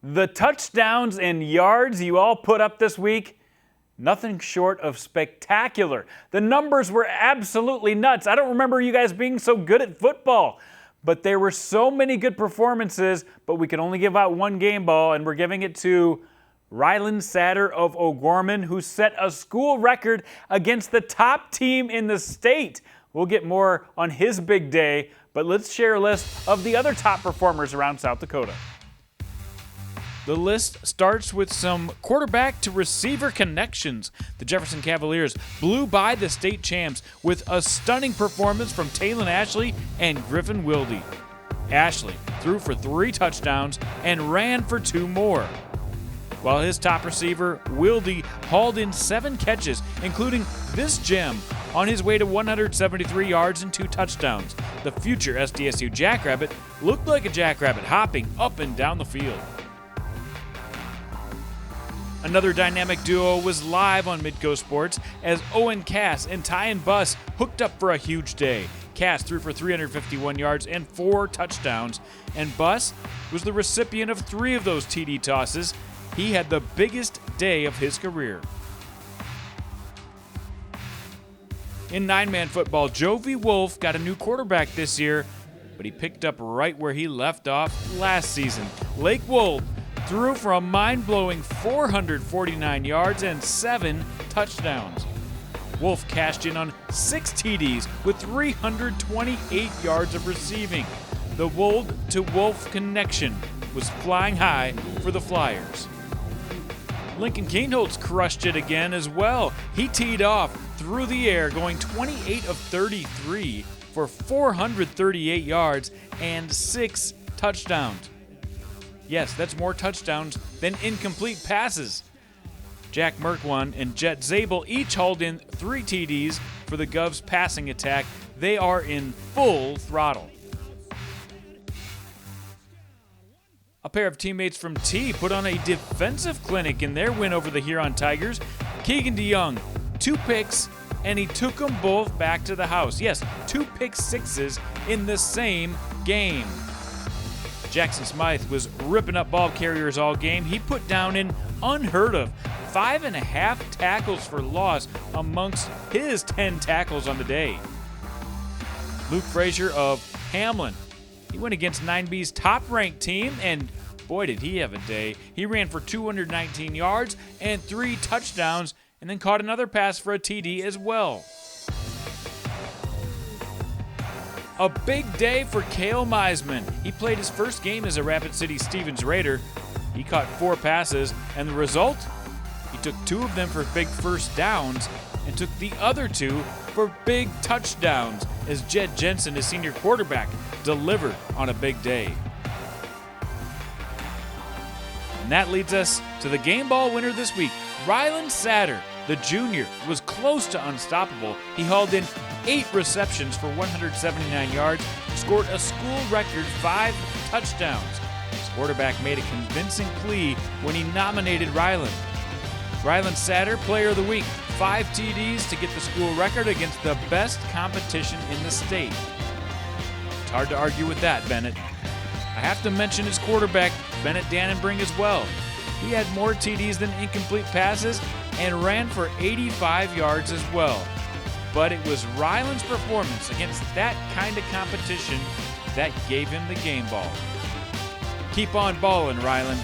The touchdowns and yards you all put up this week, nothing short of spectacular. The numbers were absolutely nuts. I don't remember you guys being so good at football, but there were so many good performances, but we can only give out one game ball, and we're giving it to Ryland Satter of O'Gorman, who set a school record against the top team in the state. We'll get more on his big day, but let's share a list of the other top performers around South Dakota. The list starts with some quarterback to receiver connections. The Jefferson Cavaliers blew by the state champs with a stunning performance from 𝗕𝗹𝗹 and Griffin Wilde. Ashley threw for 3 touchdowns and ran for 2 more, while his top receiver, Wilde, hauled in 7 catches, including this gem on his way to 173 yards and 2 touchdowns. The future SDSU Jackrabbit looked like a jackrabbit hopping up and down the field. Another dynamic duo was live on Midco Sports as 𝗚𝗺𝗃 and 𝗫 Bus hooked up for a huge day. Cass threw for 351 yards and 4 touchdowns, and Bus was the recipient of 3 of those TD tosses. He had the biggest day of his career. In 9-man football, Jovi Wolf got a new quarterback this year, but he picked up right where he left off last season. Lake Wolf threw for a mind-blowing 449 yards and 7 touchdowns. Wolf cashed in on 6 TDs with 328 yards of receiving. The Wolf-to-Wolf connection was flying high for the Flyers. Lincoln Kienholz crushed it again as well. He teed off through the air, going 28 of 33 for 438 yards and 6 touchdowns. Yes, that's more touchdowns than incomplete passes. Jack Merkwon and Jet Zabel each hauled in 3 TDs for the Govs passing attack. They are in full throttle. A pair of teammates from T put on a defensive clinic in their win over the Huron Tigers. Keegan DeYoung, 2 picks, and he took them both back to the house. Yes, 2 pick sixes in the same game. Jackson Smythe was ripping up ball carriers all game. He put down an unheard of 5.5 tackles for loss amongst his 10 tackles on the day. Luke Frazier of Hamlin, he went against 9B's top-ranked team, and boy, did he have a day. He ran for 219 yards and 3 touchdowns, and then caught another pass for a TD as well. A big day for Kale Meisman. He played his first game as a Rapid City Stevens Raider. He caught 4 passes, and the result? He took 2 of them for big first downs and took the other 2 for big touchdowns as Jed Jensen, his senior quarterback, delivered on a big day. And that leads us to the game ball winner this week. Ryland Satter, the junior, was close to unstoppable. He hauled in 8 receptions for 179 yards, scored a school record 5 touchdowns. His quarterback made a convincing plea when he nominated Ryland. Ryland Satter, Player of the Week, 5 TDs to get the school record against the best competition in the state. It's hard to argue with that, Bennett. I have to mention his quarterback, Bennett Dannenbring, as well. He had more TDs than incomplete passes and ran for 85 yards as well. But it was Ryland's performance against that kind of competition that gave him the game ball. Keep on ballin', Ryland.